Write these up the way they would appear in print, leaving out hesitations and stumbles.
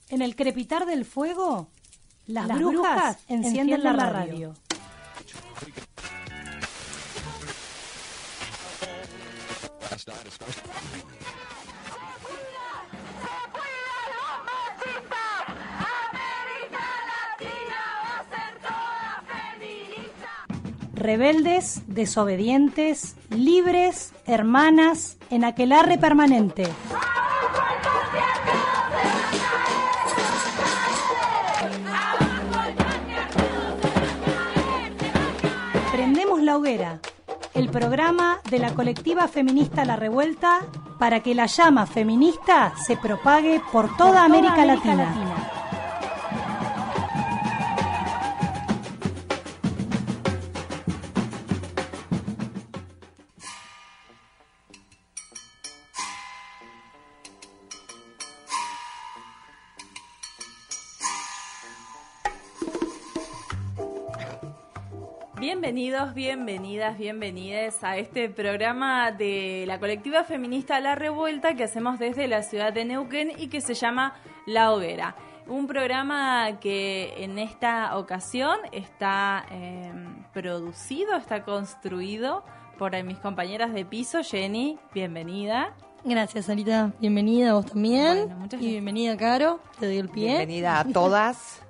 En el crepitar del fuego, las brujas encienden la radio. Rebeldes, desobedientes, libres, hermanas, en aquelarre permanente. Prendemos la hoguera, el programa de la colectiva feminista La Revuelta para que la llama feminista se propague por toda América Latina. Bienvenidos, bienvenidas, bienvenides a este programa de la colectiva feminista La Revuelta que hacemos desde la ciudad de Neuquén y que se llama La Hoguera. Un programa que en esta ocasión está producido, está construido por mis compañeras de piso. Jenny, bienvenida. Gracias, Sarita. Bienvenida a vos también. Bueno, muchas y gracias. bienvenida, Caro. Te doy el pie. Bienvenida a todas.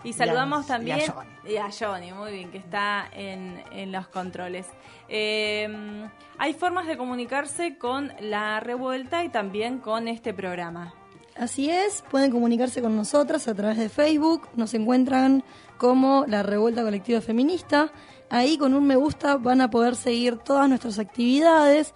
Y saludamos también y a Johnny, muy bien, que está en los controles. Hay formas de comunicarse con La Revuelta y también con este programa. Así es, pueden comunicarse con nosotras a través de Facebook. Nos encuentran como La Revuelta Colectiva Feminista. Ahí con un me gusta van a poder seguir todas nuestras actividades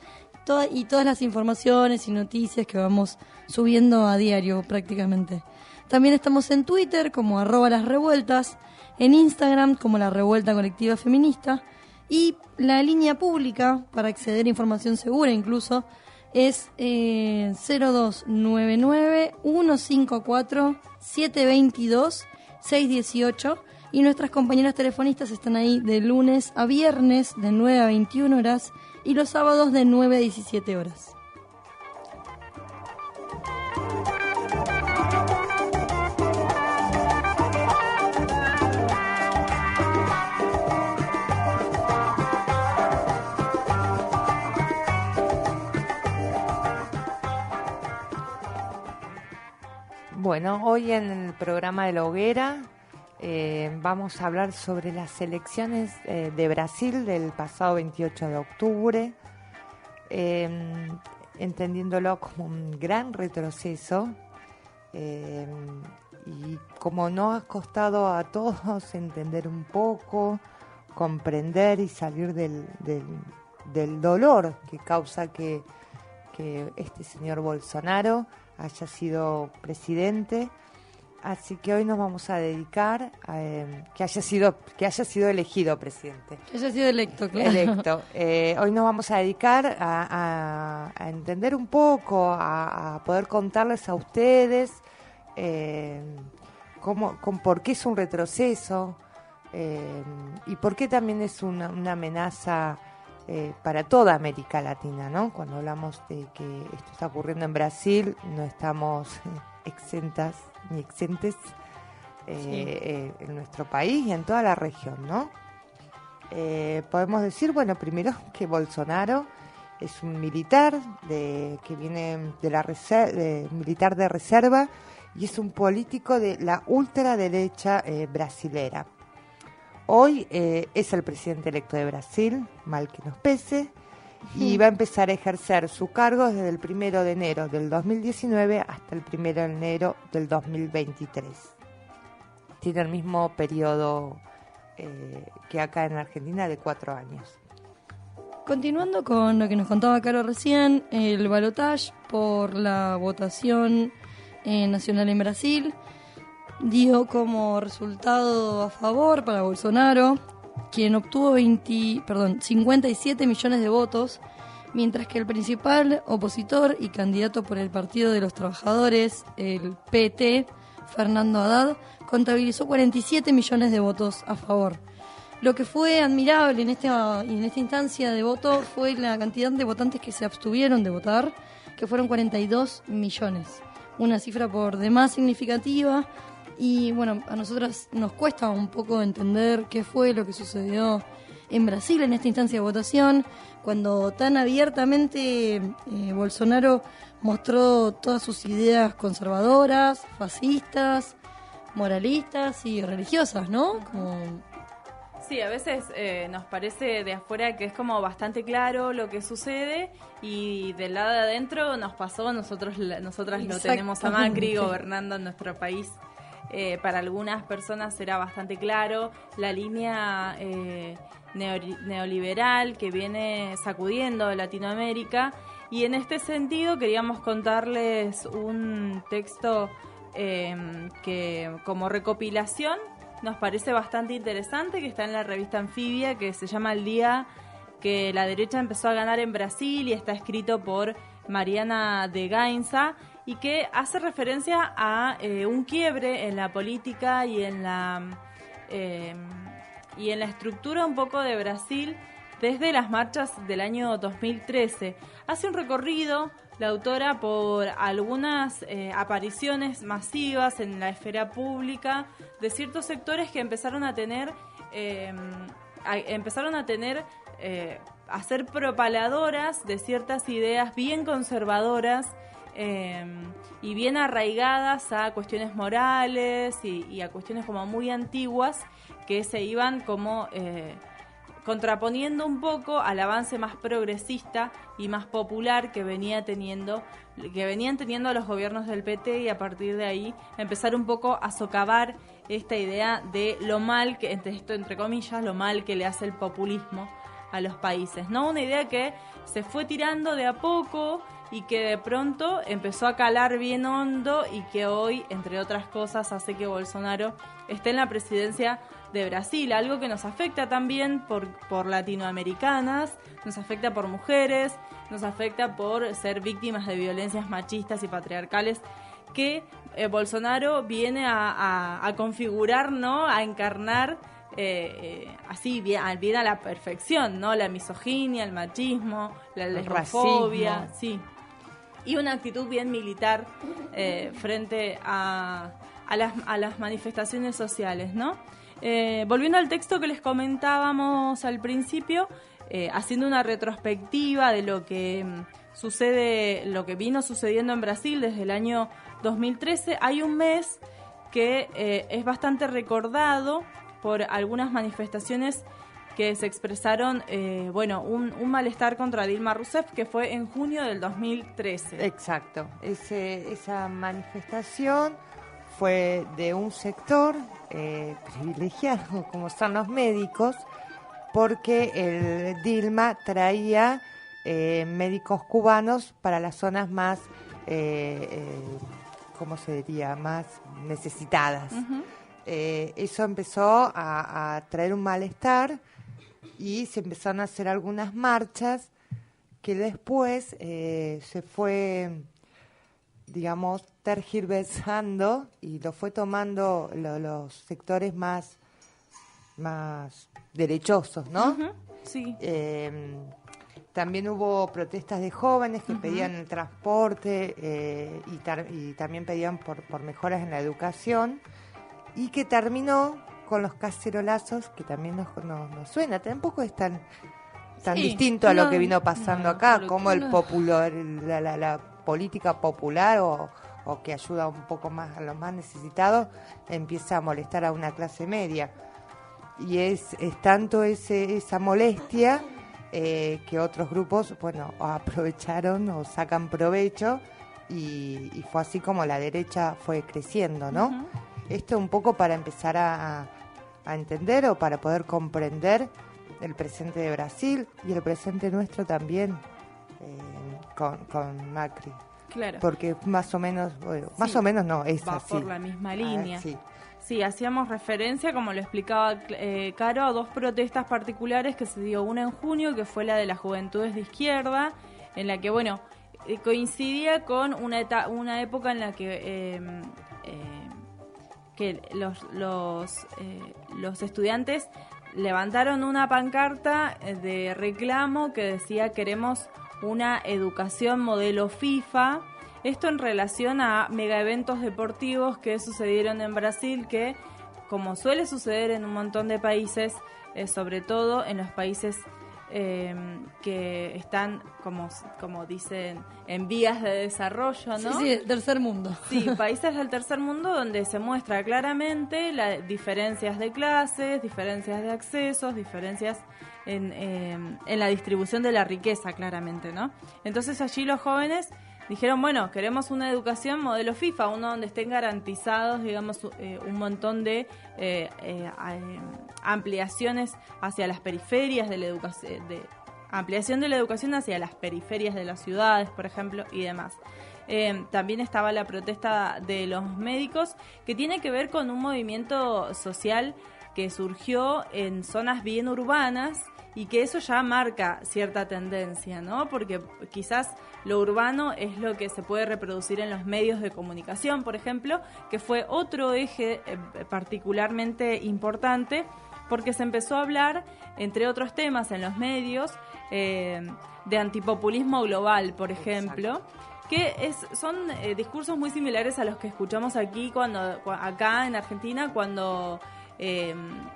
y todas las informaciones y noticias que vamos subiendo a diario prácticamente. También estamos en Twitter como @lasrevueltas, en Instagram como La Revuelta Colectiva Feminista, y la línea pública para acceder a información segura incluso es 0299-154-722-618, y nuestras compañeras telefonistas están ahí de lunes a viernes de 9 a 21 horas y los sábados de 9 a 17 horas. Bueno, hoy en el programa de La Hoguera vamos a hablar sobre las elecciones de Brasil del pasado 28 de octubre, entendiéndolo como un gran retroceso, y como nos ha costado a todos entender un poco, comprender y salir del dolor que causa que este señor Bolsonaro haya sido presidente. Así que hoy nos vamos a dedicar a que haya sido elegido presidente. Que haya sido electo, claro. Electo. Hoy nos vamos a dedicar a entender un poco, a poder contarles a ustedes por qué es un retroceso, y por qué también es una amenaza para toda América Latina, ¿no? Cuando hablamos de que esto está ocurriendo en Brasil, no estamos exentas ni exentes en nuestro país y en toda la región, ¿no? Podemos decir, bueno, primero que Bolsonaro es un militar que viene de la militar de reserva, y es un político de la ultraderecha brasilera. Hoy es el presidente electo de Brasil, mal que nos pese, y va a empezar a ejercer su cargo desde el 1 de enero del 2019 hasta el 1 de enero del 2023. Tiene el mismo periodo que acá en Argentina, de 4 años. Continuando con lo que nos contaba Caro recién, el balotaje por la votación nacional en Brasil dio como resultado a favor para Bolsonaro, quien obtuvo 57 millones de votos, mientras que el principal opositor y candidato por el Partido de los Trabajadores, el PT, Fernando Haddad, contabilizó 47 millones de votos a favor. Lo que fue admirable en esta instancia de voto fue la cantidad de votantes que se abstuvieron de votar, que fueron 42 millones. una cifra por demás significativa. Y bueno, a nosotras nos cuesta un poco entender qué fue lo que sucedió en Brasil en esta instancia de votación, cuando tan abiertamente Bolsonaro mostró todas sus ideas conservadoras, fascistas, moralistas y religiosas, ¿no? Sí, a veces nos parece de afuera que es como bastante claro lo que sucede, y del lado de adentro nos pasó, nosotras lo tenemos a Macri gobernando en nuestro país. Para algunas personas era bastante claro la línea neoliberal que viene sacudiendo Latinoamérica, y en este sentido queríamos contarles un texto que como recopilación nos parece bastante interesante, que está en la revista Anfibia, que se llama El día que la derecha empezó a ganar en Brasil, y está escrito por Mariana de Gainza, y que hace referencia a un quiebre en la política y en la estructura un poco de Brasil desde las marchas del año 2013. Hace un recorrido la autora por algunas apariciones masivas en la esfera pública de ciertos sectores que empezaron a ser propaladoras de ciertas ideas bien conservadoras y bien arraigadas a cuestiones morales y a cuestiones como muy antiguas, que se iban como contraponiendo un poco al avance más progresista y más popular que venían teniendo los gobiernos del PT, y a partir de ahí empezar un poco a socavar esta idea de lo mal que, entre comillas, lo mal que le hace el populismo a los países, ¿no? Una idea que se fue tirando de a poco y que de pronto empezó a calar bien hondo, y que hoy, entre otras cosas, hace que Bolsonaro esté en la presidencia de Brasil, algo que nos afecta también por latinoamericanas, nos afecta por mujeres, nos afecta por ser víctimas de violencias machistas y patriarcales que Bolsonaro viene a configurar, ¿no? A encarnar así bien a la perfección, ¿no? La misoginia, el machismo, la lesbofobia, sí, y una actitud bien militar frente a las manifestaciones sociales, ¿no? Volviendo al texto que les comentábamos al principio, haciendo una retrospectiva de lo que vino sucediendo en Brasil desde el año 2013, hay un mes que es bastante recordado por algunas manifestaciones que se expresaron, un malestar contra Dilma Rousseff, que fue en junio del 2013. Exacto, esa manifestación fue de un sector privilegiado, como son los médicos, porque Dilma traía médicos cubanos para las zonas más, ¿cómo se diría?, más necesitadas. Uh-huh. Eso empezó a traer un malestar, y se empezaron a hacer algunas marchas que después se fue, digamos, tergiversando, y lo fue tomando los sectores más derechosos, ¿no? Uh-huh. Sí. También hubo protestas de jóvenes que uh-huh. pedían el transporte y también pedían por mejoras en la educación, y que terminó con los cacerolazos, que también nos suena. Tampoco es tan distinto a lo que vino pasando acá, como la política popular o que ayuda un poco más a los más necesitados, empieza a molestar a una clase media. Y es tanto esa molestia que otros grupos, aprovecharon o sacan provecho, y fue así como la derecha fue creciendo, ¿no? Uh-huh. Esto un poco para empezar a entender, o para poder comprender el presente de Brasil y el presente nuestro también con Macri. Claro. Porque más o menos, más o menos no, es va así. Por la misma línea. Sí, hacíamos referencia, como lo explicaba Caro, a dos protestas particulares que se dio. Una en junio, que fue la de las Juventudes de Izquierda, en la que, coincidía con una época en la que los estudiantes levantaron una pancarta de reclamo que decía: queremos una educación modelo FIFA, Esto en relación a mega eventos deportivos que sucedieron en Brasil, que como suele suceder en un montón de países, sobre todo en los países que están, como dicen, en vías de desarrollo, ¿no? Sí, tercer mundo. Sí, países del tercer mundo donde se muestra claramente las diferencias de clases, diferencias de accesos, diferencias en la distribución de la riqueza, claramente, ¿no? Entonces allí los jóvenes dijeron, bueno, queremos una educación modelo FIFA, uno donde estén garantizados, digamos, un montón de ampliaciones hacia las periferias de la educación, ampliación de la educación hacia las periferias de las ciudades, por ejemplo, y demás. También estaba la protesta de los médicos, que tiene que ver con un movimiento social que surgió en zonas bien urbanas, y que eso ya marca cierta tendencia, ¿no? Porque quizás lo urbano es lo que se puede reproducir en los medios de comunicación, por ejemplo, que fue otro eje particularmente importante, porque se empezó a hablar, entre otros temas en los medios, de antipopulismo global, por ejemplo. Exacto. Que son discursos muy similares a los que escuchamos aquí acá en Argentina cuando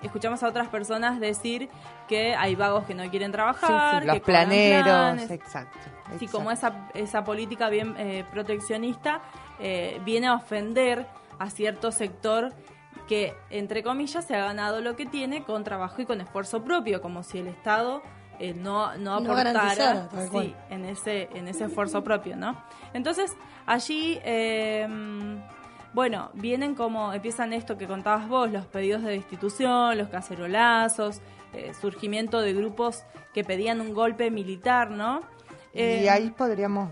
escuchamos a otras personas decir que hay vagos que no quieren trabajar, sí, los que planeros, exacto. Sí, como esa política bien proteccionista viene a ofender a cierto sector que, entre comillas, se ha ganado lo que tiene con trabajo y con esfuerzo propio, como si el Estado no aportara en ese esfuerzo propio, ¿no? Entonces, allí bueno, empiezan esto que contabas vos, los pedidos de destitución, los cacerolazos, surgimiento de grupos que pedían un golpe militar, ¿no? Y ahí podríamos,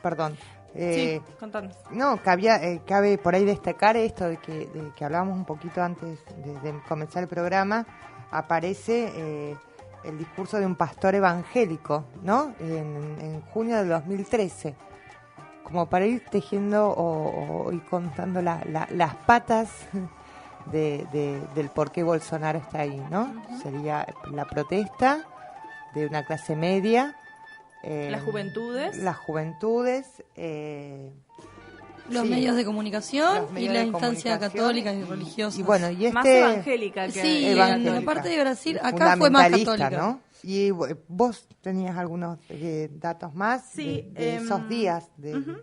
perdón. Sí, contanos. No, cabe por ahí destacar esto de que hablábamos un poquito antes de comenzar el programa. Aparece el discurso de un pastor evangélico, ¿no? En junio del 2013. Como para ir tejiendo o ir contando las patas del por qué Bolsonaro está ahí, ¿no? Uh-huh. Sería la protesta de una clase media. Las juventudes. Los medios de comunicación y la instancia católica y religiosa. Y bueno, más evangélica que sí, evangélica. En la parte de Brasil, acá fue más católica, ¿no? Y vos tenías algunos datos más de esos días. Uh-huh.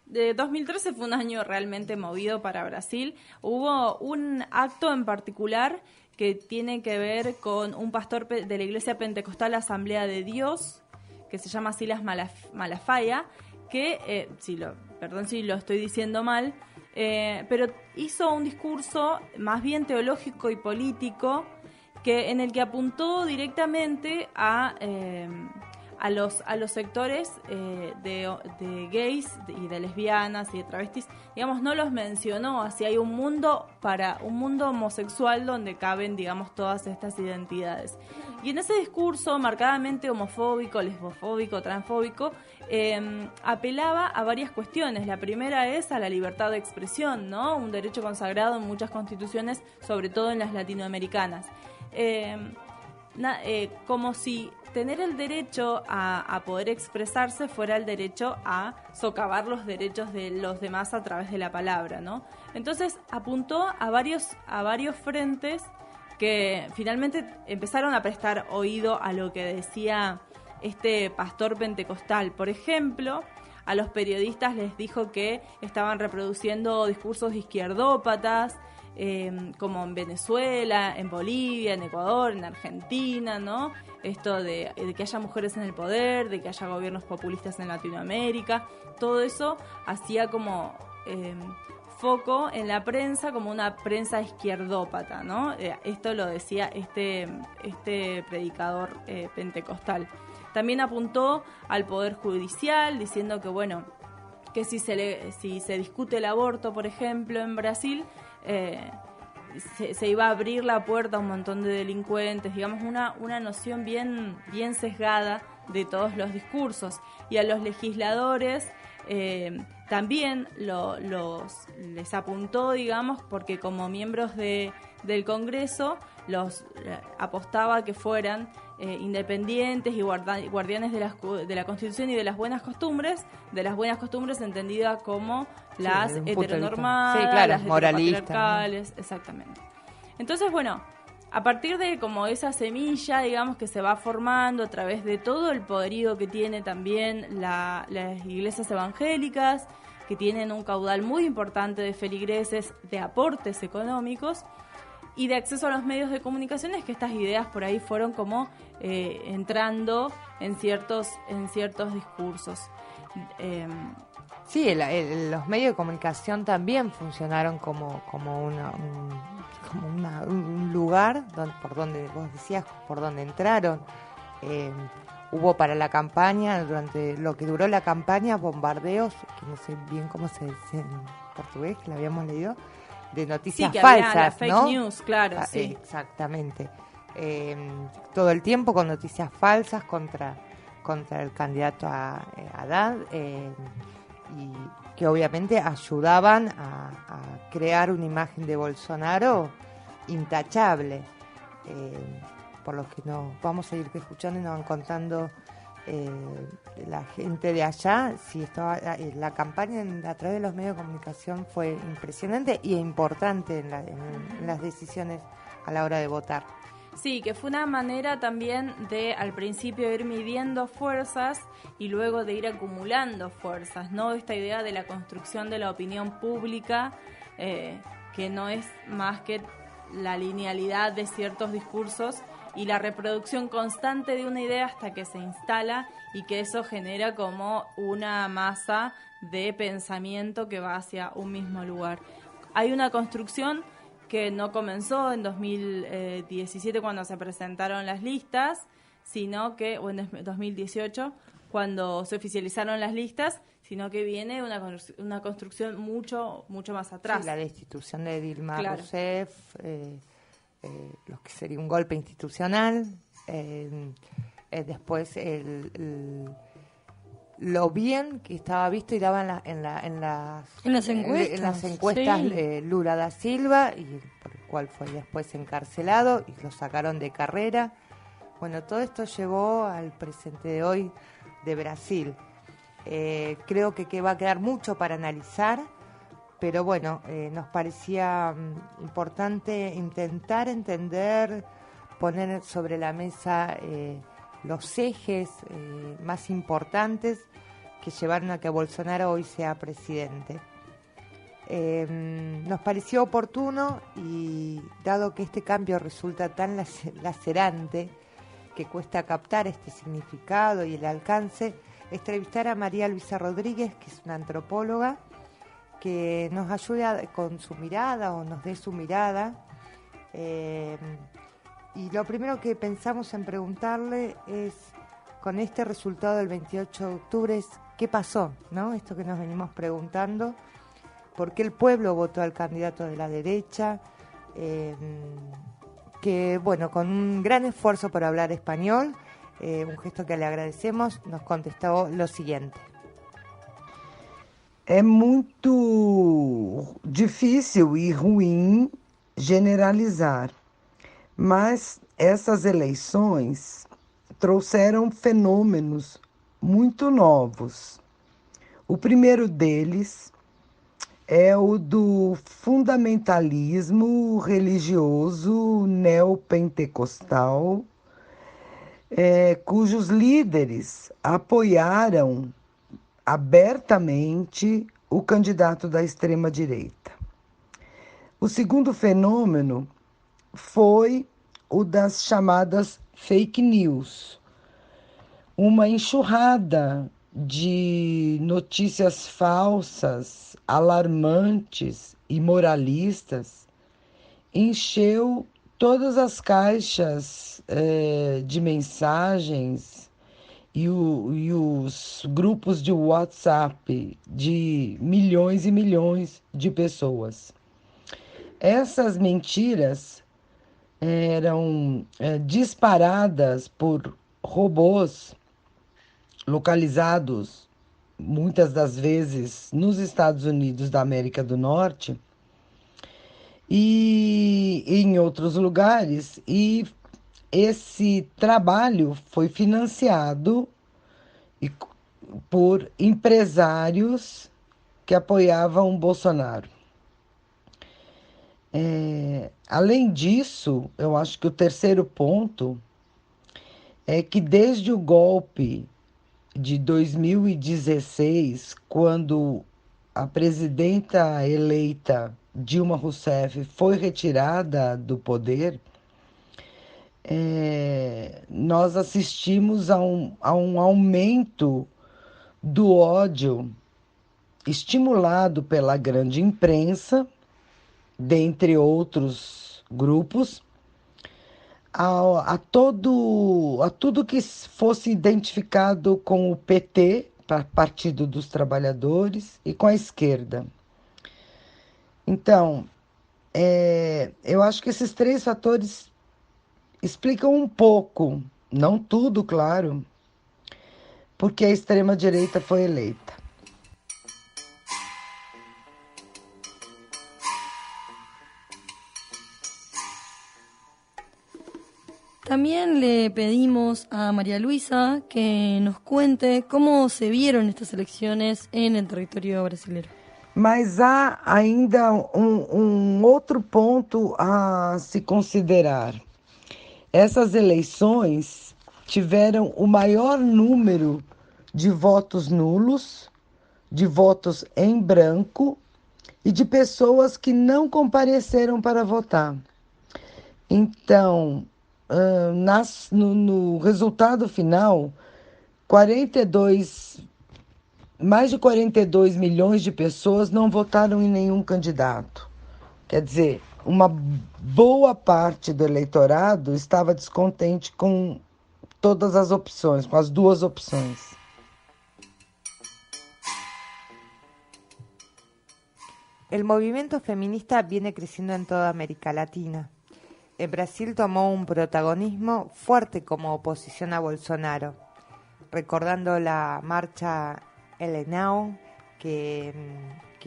De 2013 fue un año realmente movido para Brasil. Hubo un acto en particular que tiene que ver con un pastor de la Iglesia Pentecostal Asamblea de Dios, que se llama Silas Malafaia, que, perdón si lo estoy diciendo mal, pero hizo un discurso más bien teológico y político en el que apuntó directamente a los sectores de gays y de lesbianas y de travestis. Digamos, no los mencionó, así hay un mundo homosexual donde caben, digamos, todas estas identidades. Y en ese discurso marcadamente homofóbico, lesbofóbico, transfóbico, apelaba a varias cuestiones. La primera es a la libertad de expresión, ¿no? Un derecho consagrado en muchas constituciones, sobre todo en las latinoamericanas. Como si tener el derecho a poder expresarse fuera el derecho a socavar los derechos de los demás a través de la palabra, ¿no? Entonces apuntó a varios frentes que finalmente empezaron a prestar oído a lo que decía este pastor pentecostal. Por ejemplo, a los periodistas les dijo que estaban reproduciendo discursos izquierdópatas, como en Venezuela, en Bolivia, en Ecuador, en Argentina, ¿no? Esto de que haya mujeres en el poder, de que haya gobiernos populistas en Latinoamérica, todo eso hacía como foco en la prensa como una prensa izquierdópata, ¿no? Esto lo decía este predicador pentecostal. También apuntó al Poder Judicial, diciendo que, bueno, que si se discute el aborto, por ejemplo, en Brasil, se iba a abrir la puerta a un montón de delincuentes, digamos, una noción bien sesgada de todos los discursos. Y a los legisladores también les apuntó, digamos, porque como miembros del Congreso los apostaba que fueran independientes y guardianes de la Constitución y de las buenas costumbres entendidas como las heteronormadas, sí, claro, las moralistas, heteropatriarcales, ¿no? Exactamente. Entonces, bueno, a partir de como esa semilla, digamos, que se va formando a través de todo el poderío que tiene también las iglesias evangélicas, que tienen un caudal muy importante de feligreses, de aportes económicos y de acceso a los medios de comunicación, es que estas ideas por ahí fueron como entrando en ciertos discursos. Sí, los medios de comunicación también funcionaron como un lugar por donde vos decías, por donde entraron. Hubo para la campaña, durante lo que duró la campaña, bombardeos, que no sé bien cómo se dice en portugués, que lo habíamos leído, de noticias falsas, había fake ¿no? news, claro, sí. Exactamente. Todo el tiempo con noticias falsas contra el candidato a Haddad, y que obviamente ayudaban a crear una imagen de Bolsonaro intachable. Por los que nos vamos a ir escuchando y nos van contando la gente de allá, sí, la campaña a través de los medios de comunicación fue impresionante y importante en las decisiones a la hora de votar. Sí, que fue una manera también de al principio ir midiendo fuerzas y luego de ir acumulando fuerzas, ¿no? Esta idea de la construcción de la opinión pública, que no es más que la linealidad de ciertos discursos y la reproducción constante de una idea hasta que se instala y que eso genera como una masa de pensamiento que va hacia un mismo lugar. Hay una construcción que no comenzó en 2017 cuando se presentaron las listas, sino que, o en 2018 cuando se oficializaron las listas, sino que viene una construcción mucho más atrás. Sí, la destitución de Dilma Claro. Rousseff, lo que sería un golpe institucional, después lo bien que estaba visto y daba en las encuestas sí. Lula da Silva, y por el cual fue después encarcelado y lo sacaron de carrera. Bueno, todo esto llevó al presente de hoy de Brasil. Creo que va a quedar mucho para analizar, pero bueno, nos parecía importante intentar entender, poner sobre la mesa los ejes más importantes que llevaron a que Bolsonaro hoy sea presidente. Nos pareció oportuno, y dado que este cambio resulta tan lacerante que cuesta captar este significado y el alcance, entrevistar a María Luisa Rodríguez, que es una antropóloga, que nos ayude con su mirada o nos dé su mirada. Y lo primero que pensamos en preguntarle es, con este resultado del 28 de octubre, ¿qué pasó? ¿No? Esto que nos venimos preguntando, ¿por qué el pueblo votó al candidato de la derecha? Que, bueno, con un gran esfuerzo por hablar español, un gesto que le agradecemos, nos contestó lo siguiente. É muito difícil e ruim generalizar, mas essas eleições trouxeram fenômenos muito novos. O primeiro deles é o do fundamentalismo religioso neopentecostal, cujos líderes apoiaram abertamente o candidato da extrema-direita. O segundo fenômeno foi o das chamadas fake news, uma enxurrada de notícias falsas, alarmantes e moralistas encheu todas as caixas de mensagens e os grupos de WhatsApp de milhões e milhões de pessoas. Essas mentiras eram disparadas por robôs localizados, muitas das vezes, nos Estados Unidos da América do Norte e em outros lugares, e esse trabalho foi financiado por empresários que apoiavam o Bolsonaro. Além disso, eu acho que o terceiro ponto é que desde o golpe de 2016, quando a presidenta eleita Dilma Rousseff foi retirada do poder, nós assistimos a um aumento do ódio estimulado pela grande imprensa, dentre outros grupos, a tudo que fosse identificado com o PT, Partido dos Trabalhadores, e com a esquerda. Então, eu acho que esses três fatores explicam um pouco, não tudo, claro, porque a extrema-direita foi eleita. También le pedimos a María Luisa que nos cuente cómo se vieron estas elecciones en el territorio brasileño. Mas há ainda outro ponto a se considerar. Essas eleições tiveram o maior número de votos nulos, de votos em branco e de pessoas que não compareceram para votar. Então, no resultado final, mais de 42 milhões de pessoas não votaram em nenhum candidato. Quer dizer, uma boa parte do eleitorado estava descontente com todas as opções, com as duas opções. El movimiento feminista viene creciendo en toda América Latina. En Brasil tomó un protagonismo fuerte como oposición a Bolsonaro, recordando la marcha Elenao que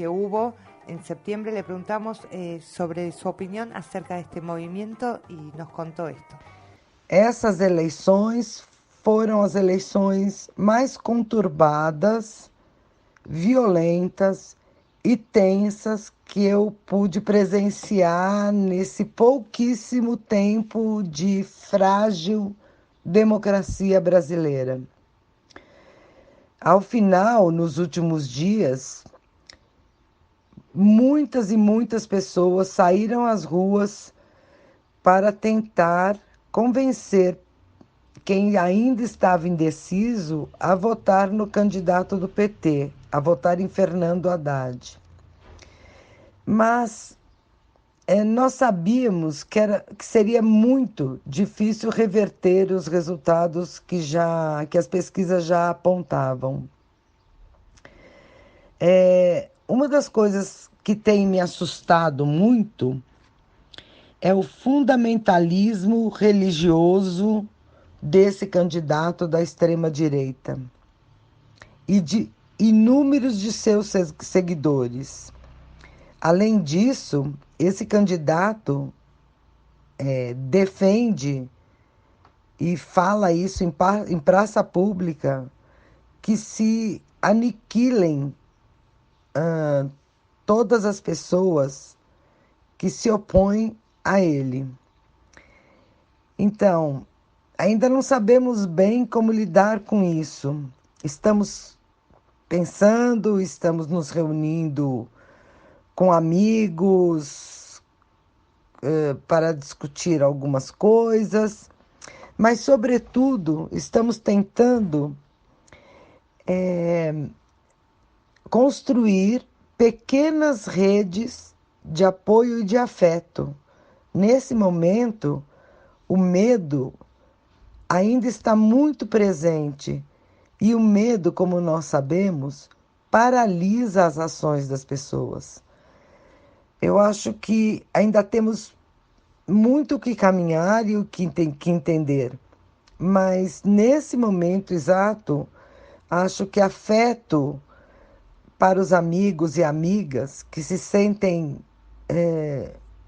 hubo en septiembre. Le preguntamos sobre su opinión acerca de este movimiento y nos contó esto. Essas eleições foram as eleições mais conturbadas, violentas e tensas que eu pude presenciar nesse pouquíssimo tempo de frágil democracia brasileira. Ao final, nos últimos dias, muitas e muitas pessoas saíram às ruas para tentar convencer quem ainda estava indeciso a votar no candidato do PT, a votar em Fernando Haddad. Mas nós sabíamos que seria muito difícil reverter os resultados que as pesquisas já apontavam. Uma das coisas que tem me assustado muito é o fundamentalismo religioso desse candidato da extrema-direita e de inúmeros de seus seguidores. Além disso, esse candidato defende e fala isso em praça pública, que se aniquilem todas as pessoas que se opõem a ele. Então, ainda não sabemos bem como lidar com isso. Estamos pensando, estamos nos reunindo com amigos para discutir algumas coisas, mas, sobretudo, estamos tentando construir pequenas redes de apoio e de afeto. Nesse momento, o medo ainda está muito presente e o medo, como nós sabemos, paralisa as ações das pessoas. Eu acho que ainda temos muito o que caminhar e o que entender, mas nesse momento exato, acho que afeto para os amigos e amigas que se sentem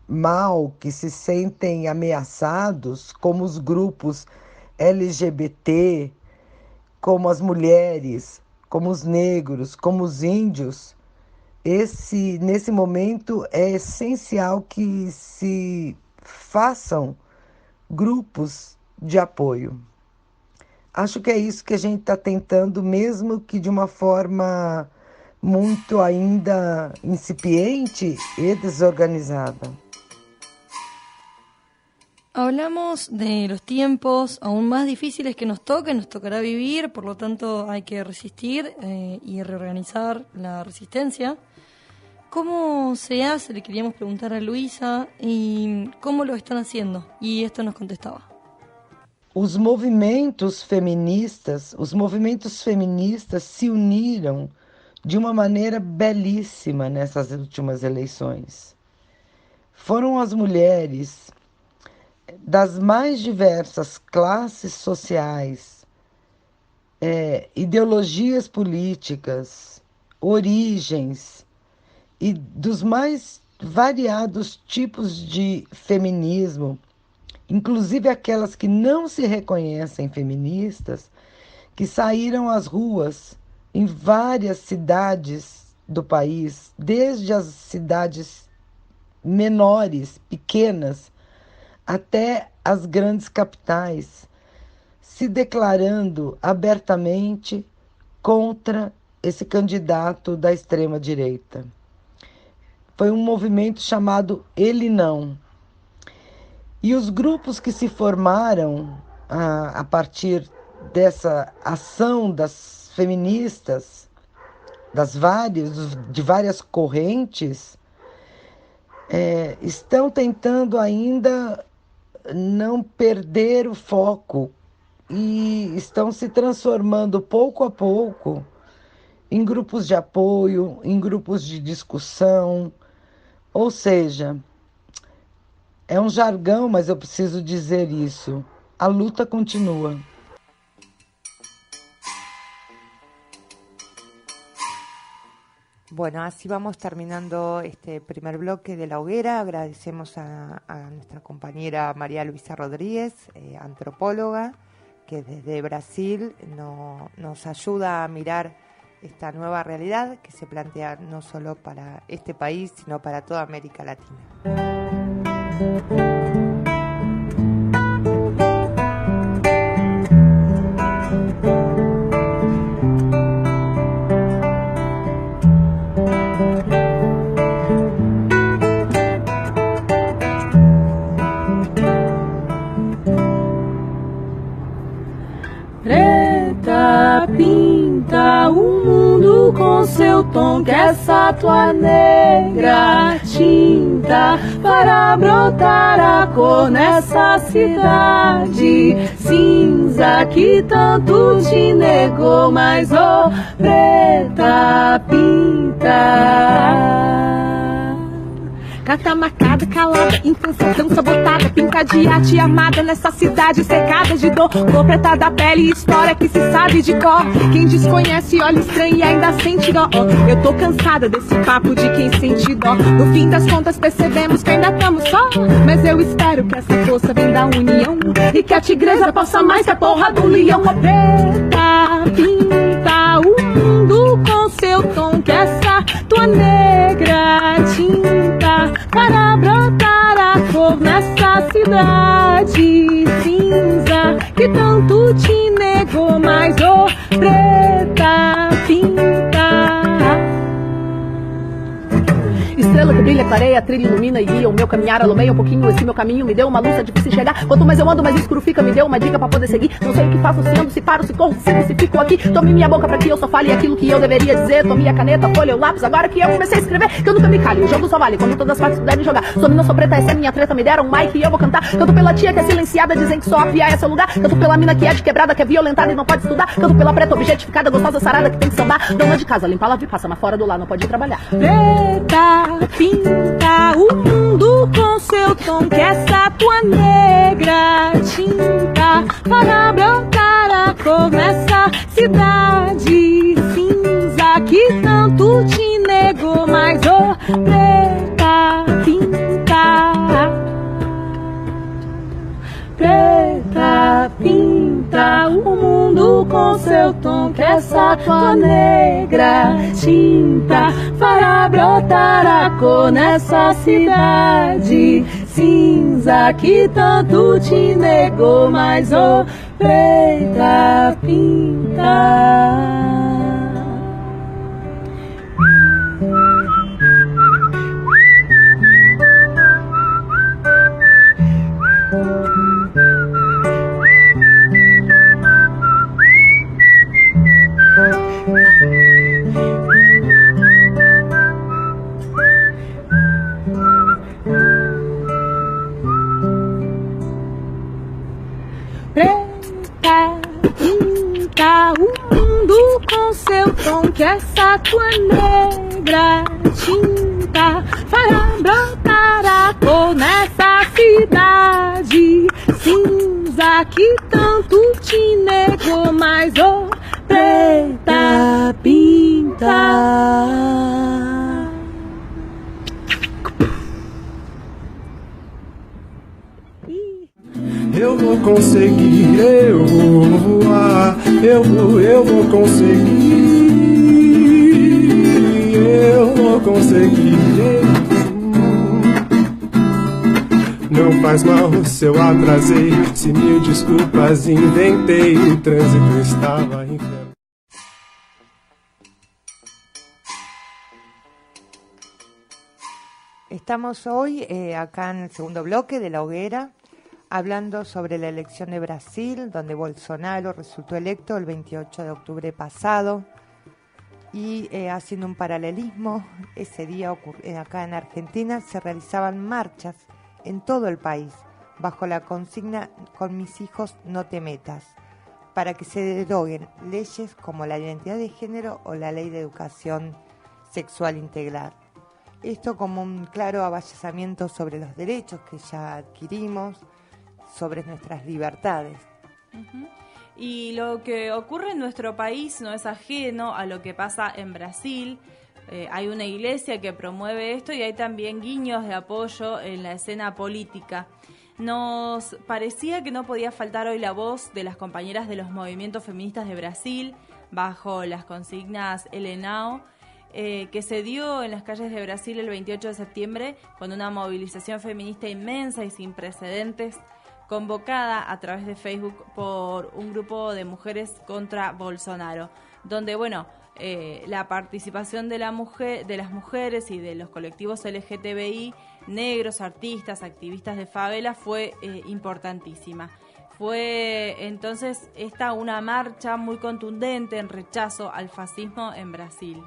mal, que se sentem ameaçados, como os grupos LGBT, como as mulheres, como os negros, como os índios, nesse momento é essencial que se façam grupos de apoio. Acho que é isso que a gente está tentando, mesmo que de uma forma muito ainda incipiente e desorganizada. Hablamos de los tiempos aún más difíciles que nos tocará vivir, por lo tanto hay que resistir y reorganizar la resistencia. ¿Cómo se hace? Le queríamos preguntar a Luísa y cómo lo están haciendo. Y esto nos contestaba. Os movimentos feministas se uniram de uma maneira belíssima nessas últimas eleições. Foram as mulheres das mais diversas classes sociais, ideologias políticas, origens e dos mais variados tipos de feminismo, inclusive aquelas que não se reconhecem feministas, que saíram às ruas em várias cidades do país, desde as cidades menores, pequenas, até as grandes capitais, se declarando abertamente contra esse candidato da extrema-direita. Foi um movimento chamado Ele Não. E os grupos que se formaram a partir dessa ação das feministas, de várias correntes, estão tentando ainda não perder o foco e estão se transformando pouco a pouco em grupos de apoio, em grupos de discussão. Ou seja, é um jargão, mas eu preciso dizer isso. A luta continua. Bueno, así vamos terminando este primer bloque de La Hoguera. Agradecemos a nuestra compañera María Luisa Rodríguez, antropóloga, que desde Brasil nos ayuda a mirar esta nueva realidad que se plantea no solo para este país, sino para toda América Latina. Pinta o mundo com seu tom, que essa tua negra tinta para brotar a cor nessa cidade cinza que tanto te negou, mas oh, preta, pinta. Carta marcada, calada, intenção tão sabotada, pinta de arte armada nessa cidade cercada de dor. Cor preta da pele, história que se sabe de cor. Quem desconhece olha estranho e ainda sente dó. Eu tô cansada desse papo de quem sente dó. No fim das contas percebemos que ainda estamos só, mas eu espero que essa força venha da união e que a tigresa possa mais que a porra do leão. Oh, preta, pinta o mundo com seu tom, que essa tua negra tinta para brotar a cor nessa cidade cinza que tanto te negou, mas oh, preta, pinta. Estrela que brilha, clareia, trilha, ilumina e guia o meu caminhar, alumeia um pouquinho esse meu caminho, me deu uma luz difícil chegar. Quanto mais eu ando, mais escuro fica, me deu uma dica pra poder seguir. Não sei o que faço, se ando, se paro, se corro, se fico aqui. Tome minha boca pra que eu só fale aquilo que eu deveria dizer. Tome a caneta, a folha, o lápis, agora que eu comecei a escrever, que eu nunca me calho, o jogo só vale quando todas as partes puderem jogar. Sou mina, sou preta, essa é minha treta, me deram um mic e eu vou cantar. Canto pela tia que é silenciada, dizem que só a pia é seu lugar. Canto pela mina que é de quebrada, que é violentada e não pode estudar. Canto pela preta objetificada, gostosa, sarada, que tem que sambar. Dona de casa, limpa, lava e passa, mas fora do lar não pode ir trabalhar. Preta, pinta o mundo com seu tom, que essa tua negra tinta para brotar a cor nessa cidade cinza que tanto te negou, mas oh, preta, pinta. seu tom, que essa tua negra tinta fará brotar a cor nessa cidade cinza que tanto te negou, mas ô preta pinta. Que essa tua negra tinta fará brotar a cor nessa cidade cinza que tanto te negou, mas ô preta pinta. Eu vou conseguir, eu vou voar, eu vou conseguir. Eu vou conseguir. Não faz mal se eu atrasei, se mil desculpas inventei, o trânsito estava inferno. Estamos hoy acá en el segundo bloque de La Hoguera, hablando sobre la elección de Brasil, donde Bolsonaro resultó electo el 28 de octubre pasado. Y haciendo un paralelismo, ese día acá en Argentina se realizaban marchas en todo el país bajo la consigna "Con mis hijos no te metas", para que se deroguen leyes como la identidad de género o la ley de educación sexual integral. Esto como un claro avasallamiento sobre los derechos que ya adquirimos, sobre nuestras libertades. Uh-huh. Y lo que ocurre en nuestro país no es ajeno a lo que pasa en Brasil. Hay una iglesia que promueve esto y hay también guiños de apoyo en la escena política. Nos parecía que no podía faltar hoy la voz de las compañeras de los movimientos feministas de Brasil, bajo las consignas Elenao, que se dio en las calles de Brasil el 28 de septiembre con una movilización feminista inmensa y sin precedentes, convocada a través de Facebook por un grupo de mujeres contra Bolsonaro, donde la participación de las mujeres y de los colectivos LGTBI, negros, artistas, activistas de favela fue importantísima. Fue entonces esta una marcha muy contundente en rechazo al fascismo en Brasil.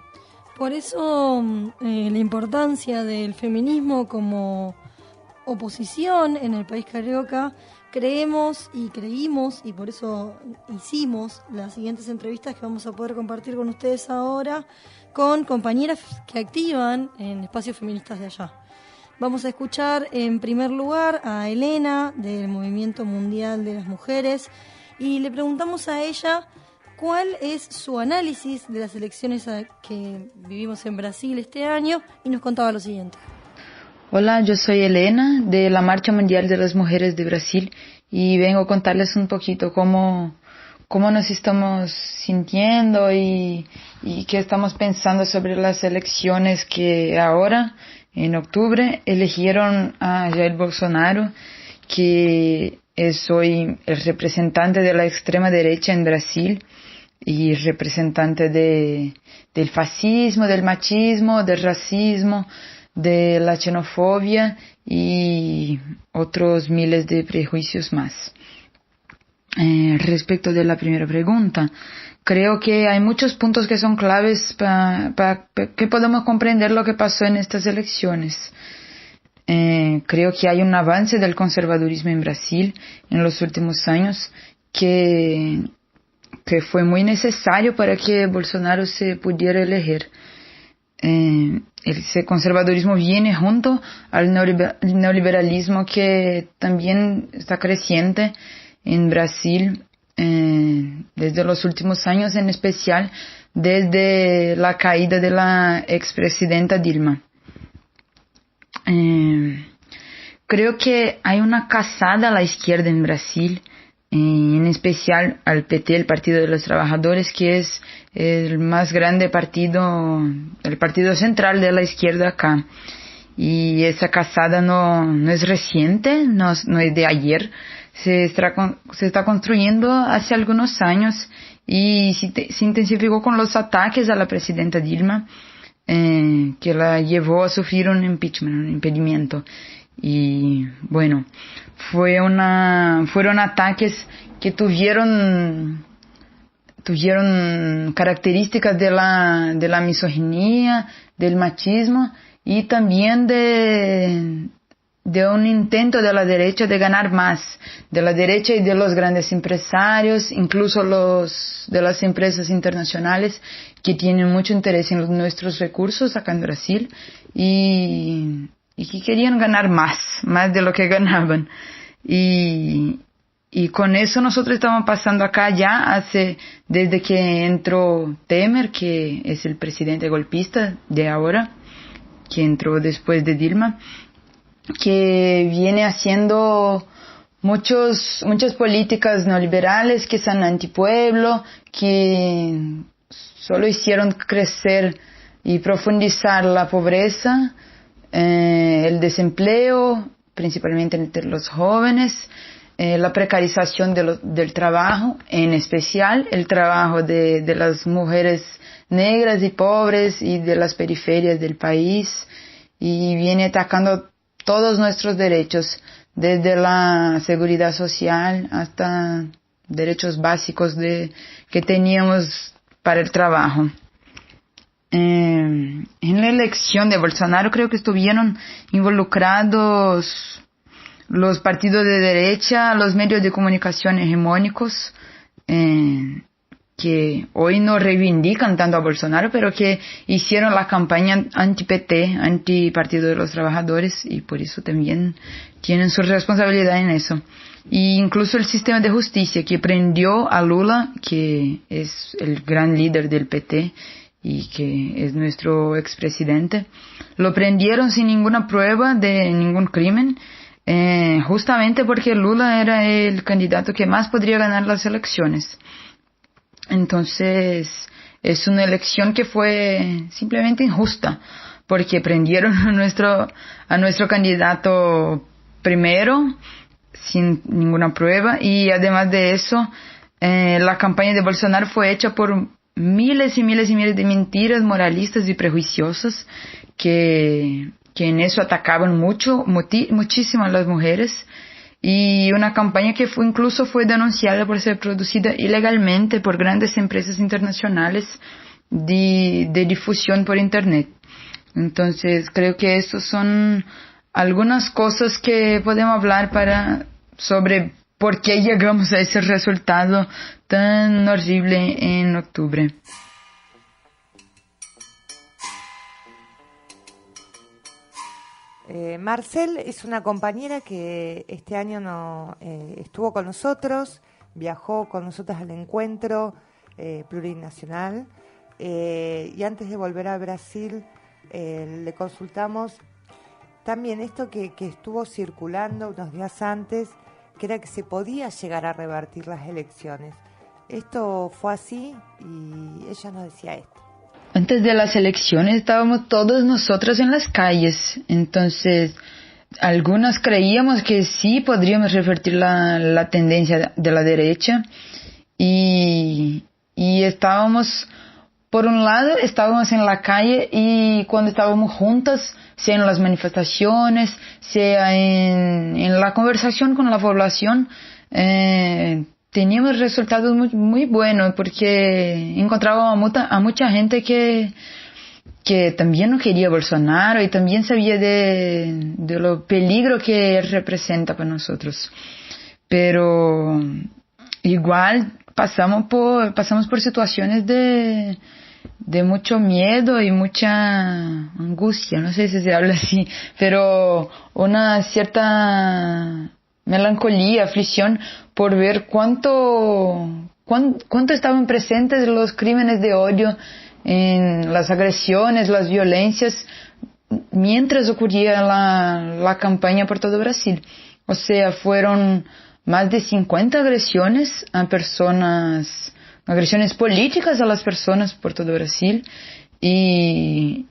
Por eso la importancia del feminismo como oposición en el país carioca, creímos y por eso hicimos las siguientes entrevistas que vamos a poder compartir con ustedes ahora con compañeras que activan en espacios feministas de allá. Vamos a escuchar en primer lugar a Elena del Movimiento Mundial de las Mujeres y le preguntamos a ella cuál es su análisis de las elecciones que vivimos en Brasil este año y nos contaba lo siguiente. Hola, yo soy Elena de la Marcha Mundial de las Mujeres de Brasil y vengo a contarles un poquito cómo nos estamos sintiendo y qué estamos pensando sobre las elecciones que ahora, en octubre, eligieron a Jair Bolsonaro, que es hoy el representante de la extrema derecha en Brasil y representante del fascismo, del machismo, del racismo, de la xenofobia y otros miles de prejuicios más. Respecto de la primera pregunta, creo que hay muchos puntos que son claves para que podamos comprender lo que pasó en estas elecciones. Creo que hay un avance del conservadurismo en Brasil en los últimos años que fue muy necesario para que Bolsonaro se pudiera elegir. Ese conservadurismo viene junto al neoliberalismo que también está creciente en Brasil desde los últimos años, en especial desde la caída de la expresidenta Dilma. Creo que hay una casada a la izquierda en Brasil en especial al PT, el Partido de los Trabajadores, que es el más grande partido, el partido central de la izquierda acá. Y esa casada no es reciente, no es de ayer, se está construyendo hace algunos años y se intensificó con los ataques a la presidenta Dilma, que la llevó a sufrir un impeachment, un impedimento. Y bueno, fueron ataques que tuvieron características de la misoginia, del machismo y también de un intento de la derecha de ganar más, de la derecha y de los grandes empresarios, incluso de las empresas internacionales que tienen mucho interés en nuestros recursos acá en Brasil y que querían ganar más de lo que ganaban. Y con eso nosotros estamos pasando acá ya desde que entró Temer, que es el presidente golpista de ahora, que entró después de Dilma, que viene haciendo muchas políticas neoliberales que son antipueblo, que solo hicieron crecer y profundizar la pobreza, el desempleo, principalmente entre los jóvenes, la precarización del trabajo, en especial el trabajo de las mujeres negras y pobres y de las periferias del país, y viene atacando todos nuestros derechos, desde la seguridad social hasta derechos básicos que teníamos para el trabajo. En la elección de Bolsonaro creo que estuvieron involucrados los partidos de derecha, los medios de comunicación hegemónicos, que hoy no reivindican tanto a Bolsonaro, pero que hicieron la campaña anti-PT, anti-Partido de los Trabajadores, y por eso también tienen su responsabilidad en eso. Y incluso el sistema de justicia, que prendió a Lula, que es el gran líder del PT y que es nuestro expresidente, lo prendieron sin ninguna prueba de ningún crimen, justamente porque Lula era el candidato que más podría ganar las elecciones. Entonces, es una elección que fue simplemente injusta, porque prendieron a nuestro candidato primero, sin ninguna prueba, y además de eso, la campaña de Bolsonaro fue hecha por miles y miles y miles de mentiras moralistas y prejuiciosas que en eso atacaban muchísimo a las mujeres, y una campaña que incluso fue denunciada por ser producida ilegalmente por grandes empresas internacionales de difusión por internet. Entonces creo que estos son algunas cosas que podemos hablar sobre por qué llegamos a ese resultado tan horrible en octubre. Marcel es una compañera que este año estuvo con nosotros, viajó con nosotros al encuentro plurinacional, y antes de volver a Brasil le consultamos también esto que estuvo circulando unos días antes, que era que se podía llegar a revertir las elecciones. Esto fue así y ella nos decía esto. Antes de las elecciones estábamos todos nosotros en las calles, entonces algunos creíamos que sí podríamos revertir la tendencia de la derecha y estábamos, por un lado, estábamos en la calle y cuando estábamos juntas, sea en las manifestaciones, sea en la conversación con la población, teníamos resultados muy, muy buenos porque encontrábamos a mucha gente que también no quería Bolsonaro y también sabía de lo peligro que él representa para nosotros. Pero igual pasamos por situaciones de mucho miedo y mucha angustia, no sé si se habla así, pero una cierta melancolía, aflicción por ver cuánto estaban presentes los crímenes de odio, en las agresiones, las violencias, mientras ocurría la campaña por todo Brasil. O sea, fueron más de 50 agresiones a personas, agresiones políticas a las personas por todo Brasil, y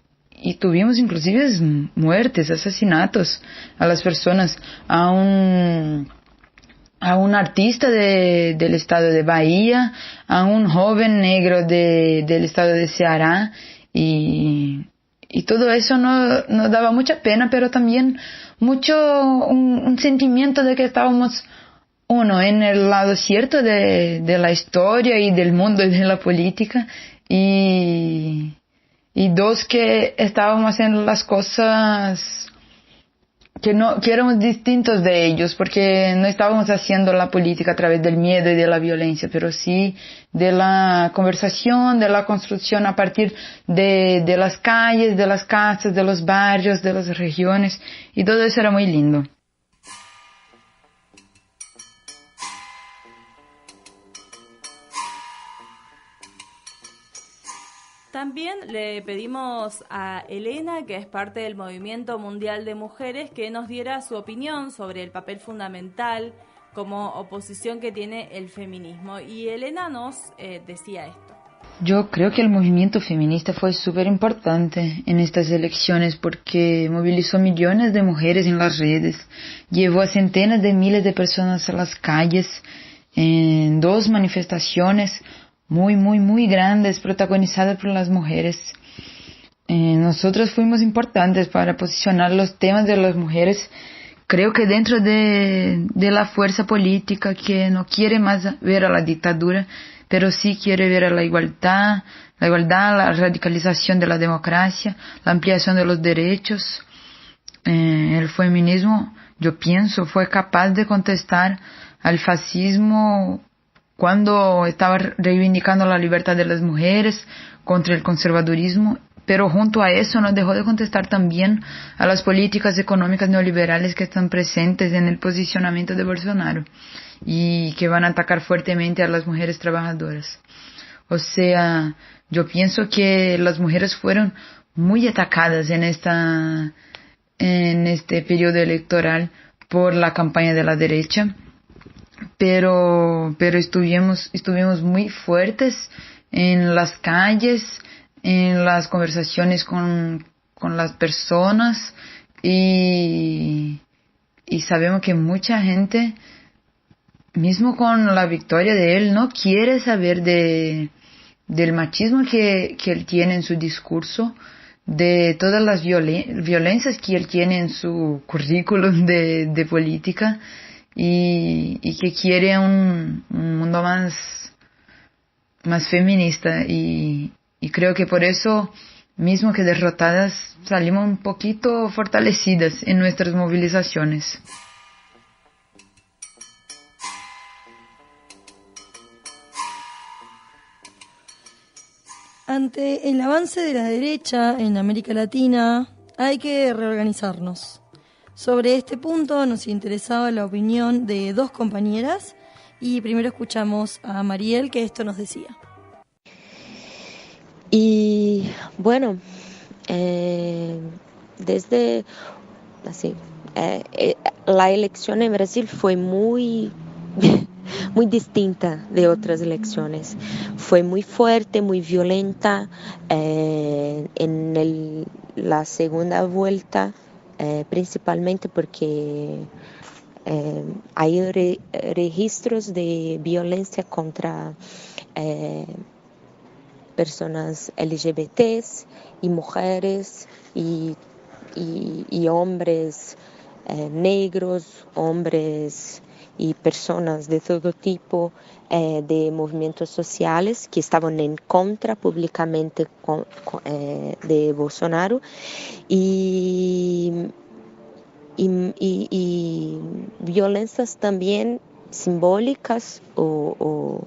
tuvimos inclusive muertes, asesinatos a las personas, a un artista del estado de Bahía, a un joven negro del estado de Ceará, y todo eso nos daba mucha pena, pero también un sentimiento de que estábamos, uno, en el lado cierto de la historia y del mundo y de la política, y dos, que estábamos haciendo las cosas que éramos distintos de ellos, porque no estábamos haciendo la política a través del miedo y de la violencia, pero sí de la conversación, de la construcción a partir de las calles, de las casas, de los barrios, de las regiones, y todo eso era muy lindo. También le pedimos a Elena, que es parte del Movimiento Mundial de Mujeres, que nos diera su opinión sobre el papel fundamental como oposición que tiene el feminismo. Y Elena nos decía esto. Yo creo que el movimiento feminista fue súper importante en estas elecciones porque movilizó millones de mujeres en las redes, llevó a centenas de miles de personas a las calles en 2 manifestaciones muy grandes, protagonizadas por las mujeres. Nosotros fuimos importantes para posicionar los temas de las mujeres, creo que dentro de la fuerza política que no quiere más ver a la dictadura, pero sí quiere ver a la igualdad, la radicalización de la democracia, la ampliación de los derechos. El feminismo, yo pienso, fue capaz de contestar al fascismo cuando estaba reivindicando la libertad de las mujeres contra el conservadurismo, pero junto a eso no dejó de contestar también a las políticas económicas neoliberales que están presentes en el posicionamiento de Bolsonaro y que van a atacar fuertemente a las mujeres trabajadoras. O sea, yo pienso que las mujeres fueron muy atacadas en este periodo electoral por la campaña de la derecha, pero estuvimos muy fuertes en las calles, en las conversaciones con las personas, y sabemos que mucha gente, mismo con la victoria de él, no quiere saber del machismo que él tiene en su discurso, de todas las violencias que él tiene en su currículum de política, y que quiere un mundo más feminista, y creo que por eso, mismo que derrotadas, salimos un poquito fortalecidas en nuestras movilizaciones. Ante el avance de la derecha en América Latina, hay que reorganizarnos. Sobre este punto nos interesaba la opinión de 2 compañeras, y primero escuchamos a Mariel, que esto nos decía. Y bueno, desde así, la elección en Brasil fue muy distinta de otras elecciones. Fue muy fuerte, muy violenta. En la segunda vuelta, principalmente porque hay registros de violencia contra personas LGBTs y mujeres y hombres negros, hombres y personas de todo tipo de movimientos sociales que estaban en contra públicamente de Bolsonaro, y violencias también simbólicas o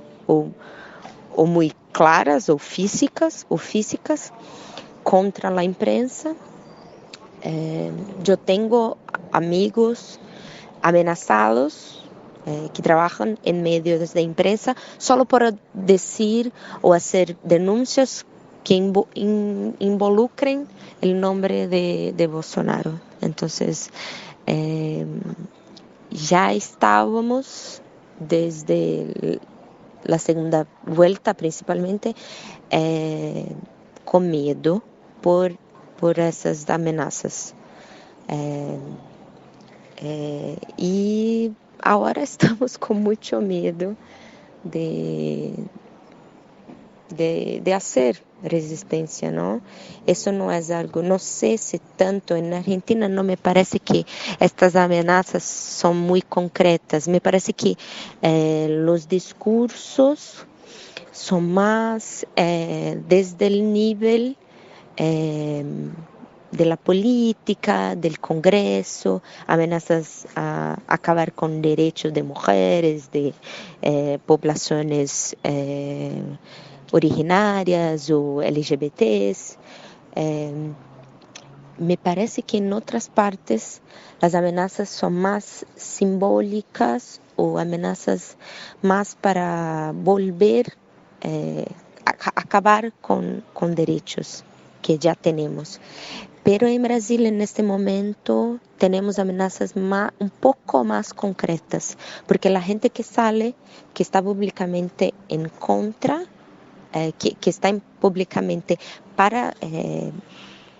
muy claras o físicas contra la imprensa. Yo tengo amigos amenazados que trabajan en medios de imprensa solo por decir o hacer denuncias que involucren el nombre de Bolsonaro. Entonces, ya estábamos desde la segunda vuelta principalmente con miedo por esas amenazas. Y ahora estamos con mucho miedo de hacer resistencia, ¿no? Eso no es algo, no sé si tanto en Argentina, no me parece que estas amenazas son muy concretas, me parece que los discursos son más desde el nivel de la política, del Congreso, amenazas a acabar con derechos de mujeres, de poblaciones originarias o LGBTs. Me parece que en otras partes las amenazas son más simbólicas o amenazas más para volver a acabar con derechos que ya tenemos. Pero en Brasil en este momento tenemos amenazas un poco más concretas, porque la gente que sale, que está públicamente en contra, que está públicamente para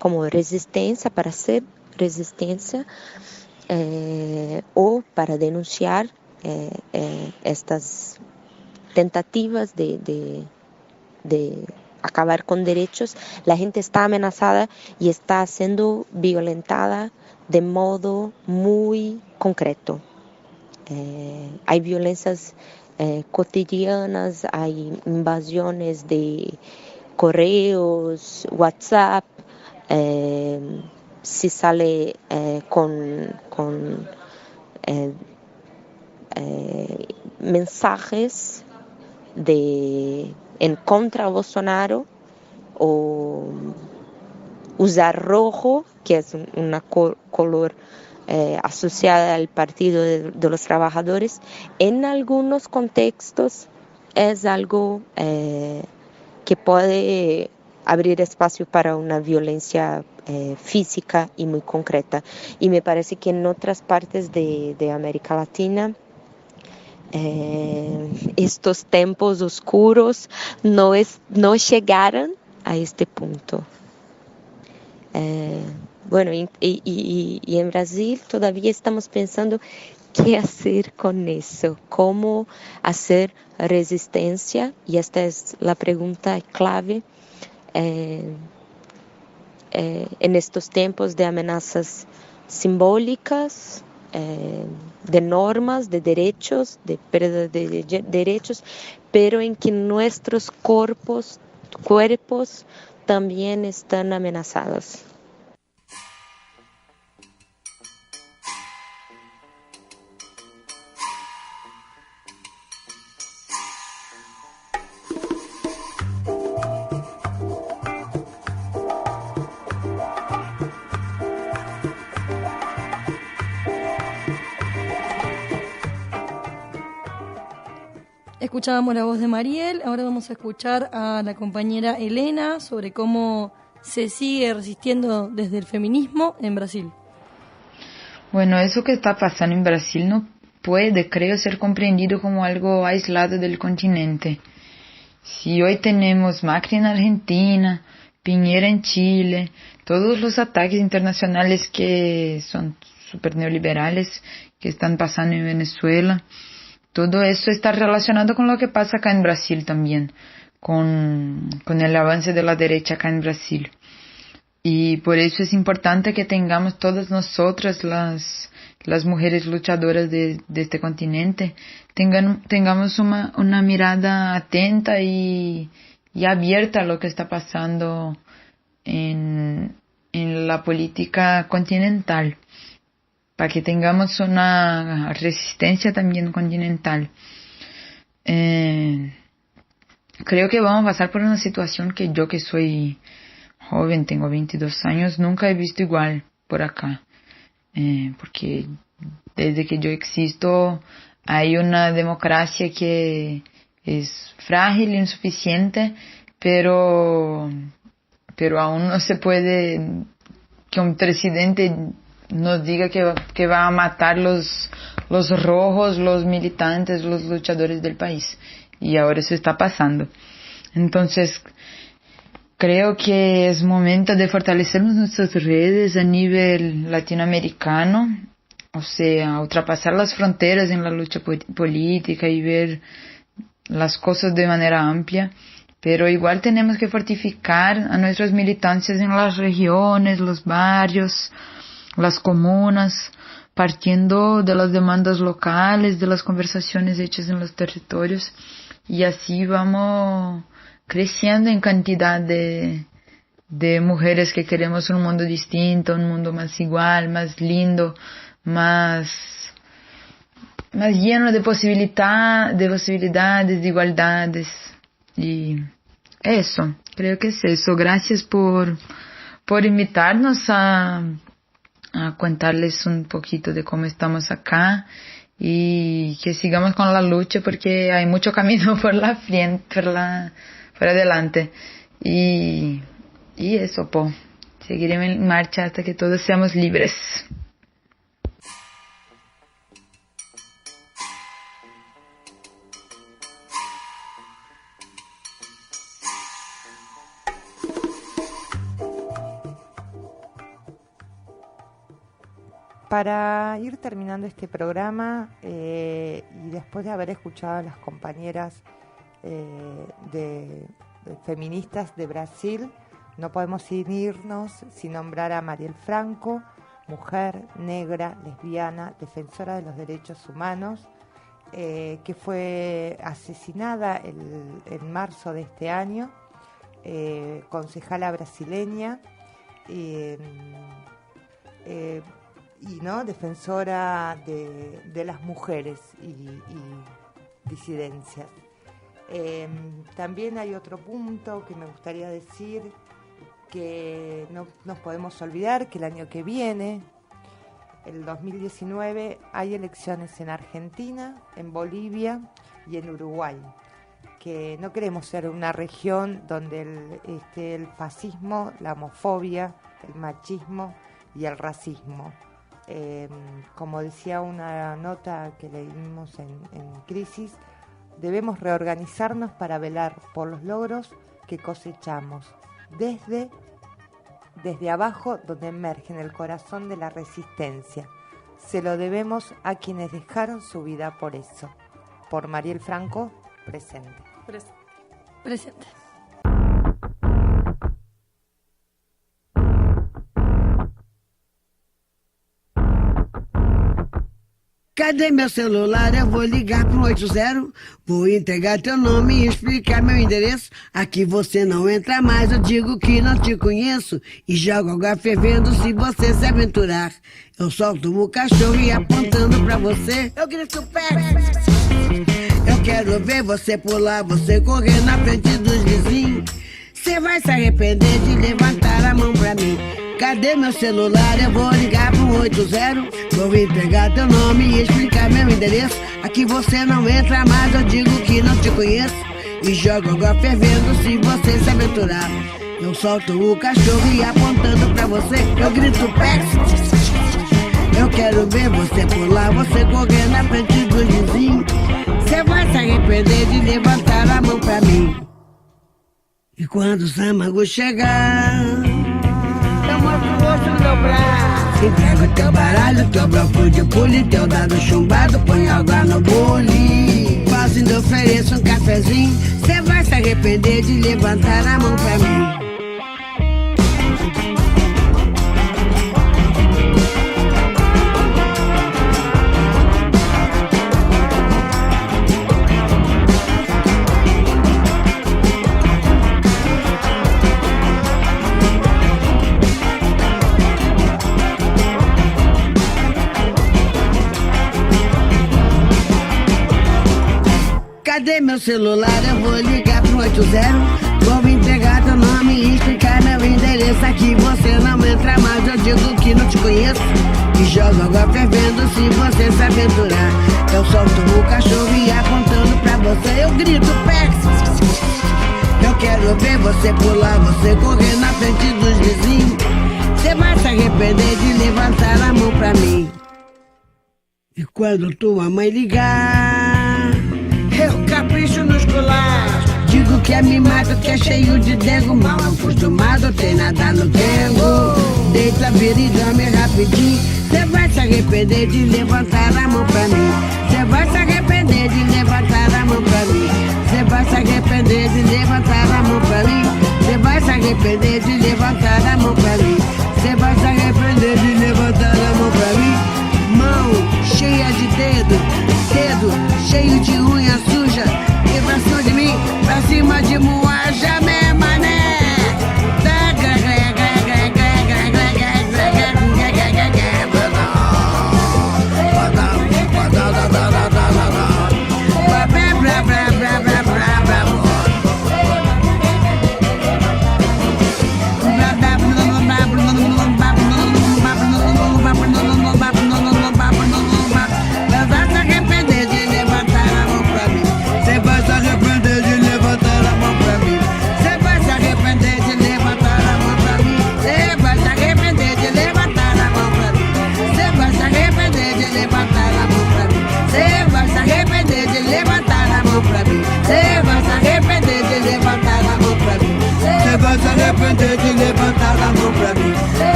como resistencia, para hacer resistencia o para denunciar estas tentativas de acabar con derechos, la gente está amenazada y está siendo violentada de modo muy concreto. Hay violencias cotidianas, hay invasiones de correos, WhatsApp, si sale con mensajes en contra de Bolsonaro o usar rojo, que es una color asociada al Partido de los Trabajadores, en algunos contextos es algo que puede abrir espacio para una violencia física y muy concreta. Y me parece que en otras partes de América Latina estos tiempos oscuros no llegaron a este punto. Bueno, y en Brasil todavía estamos pensando qué hacer con eso, cómo hacer resistencia, y esta es la pregunta clave en estos tiempos de amenazas simbólicas, de normas, de derechos, de pérdida de derechos, pero en que nuestros cuerpos también están amenazados. Escuchábamos la voz de Mariel, ahora vamos a escuchar a la compañera Elena sobre cómo se sigue resistiendo desde el feminismo en Brasil. Bueno, eso que está pasando en Brasil no puede, creo, ser comprendido como algo aislado del continente. Si hoy tenemos Macri en Argentina, Piñera en Chile, todos los ataques internacionales que son súper neoliberales que están pasando en Venezuela, todo eso está relacionado con lo que pasa acá en Brasil también, con el avance de la derecha acá en Brasil. Y por eso es importante que tengamos todas nosotras, las mujeres luchadoras de este continente, tengamos una mirada atenta y abierta a lo que está pasando en la política continental, para que tengamos una resistencia también continental. Creo que vamos a pasar por una situación que yo, que soy joven, tengo 22 años, nunca he visto igual por acá. Porque desde que yo existo hay una democracia que es frágil e insuficiente, pero aún no se puede que un presidente nos diga que va a matar los los rojos, los militantes, los luchadores del país. Y ahora eso está pasando. Entonces, creo que es momento de fortalecer nuestras redes a nivel latinoamericano, o sea, ultrapasar las fronteras en la lucha política y ver las cosas de manera amplia, pero igual tenemos que fortificar a nuestras militancias en las regiones, los barrios, las comunas, partiendo de las demandas locales, de las conversaciones hechas en los territorios, y así vamos creciendo en cantidad de mujeres que queremos un mundo distinto, un mundo más igual, más lindo, más lleno de posibilidades, de igualdades. Y eso, creo que es eso. Gracias por invitarnos a contarles un poquito de cómo estamos acá y que sigamos con la lucha porque hay mucho camino por adelante. Y eso, seguiremos en marcha hasta que todos seamos libres. Para ir terminando este programa y después de haber escuchado a las compañeras de feministas de Brasil, no podemos irnos sin nombrar a Marielle Franco, mujer negra, lesbiana, defensora de los derechos humanos, que fue asesinada en marzo de este año, concejala brasileña, y no defensora de las mujeres y disidencias. También hay otro punto que me gustaría decir, que no nos podemos olvidar que el año que viene, el 2019, hay elecciones en Argentina, en Bolivia y en Uruguay, que no queremos ser una región donde el fascismo, la homofobia, el machismo y el racismo. Como decía una nota que leímos en Crisis, debemos reorganizarnos para velar por los logros que cosechamos desde abajo, donde emerge en el corazón de la resistencia. Se lo debemos a quienes dejaron su vida por eso. Por Marielle Franco, presente. Presente. Cadê meu celular? Eu vou ligar pro 80, vou entregar teu nome e explicar meu endereço. Aqui você não entra mais, eu digo que não te conheço e jogo água fervendo se você se aventurar. Eu solto o cachorro e apontando pra você, eu grito pé. Eu quero ver você pular, você correr na frente dos vizinhos. Você vai se arrepender de levantar a mão pra mim. Cadê meu celular? Eu vou ligar pro 80, vou entregar teu nome e explicar meu endereço. Aqui você não entra mais, eu digo que não te conheço e jogo água fervendo se você se aventurar. Eu solto o cachorro e apontando pra você, eu grito pé. Eu quero ver você pular, você correr na frente dos vizinhos. Você vai se arrepender de levantar a mão pra mim. E quando o Samango chegar, eu mostro o rosto do meu braço. Entrego teu baralho, teu bloco de pule, teu dado chumbado, põe água no bule. Faço ainda ofereço um cafezinho, cê vai se arrepender de levantar a mão pra mim. Cadê meu celular? Eu vou ligar pro 80, vou entregar teu nome e explicar meu endereço. Aqui você não entra mais, eu digo que não te conheço e jogo água fervendo se você se aventurar. Eu solto o cachorro e apontando pra você, eu grito pé. Eu quero ver você pular, você correr na frente dos vizinhos. Você vai se arrepender de levantar a mão pra mim. E quando tua mãe ligar. Eu capricho nos colares. Digo que é mimado, que é cheio de dengo. Mal acostumado, tem nada no dengo. Deita, vira e dorme rapidinho. Cê vai se arrepender de levantar a mão pra mim. Cê vai se arrepender de levantar a mão pra mim. Cê vai se arrepender de levantar a mão pra mim. Cê vai se arrepender de levantar a mão pra mim. Cê vai se arrepender de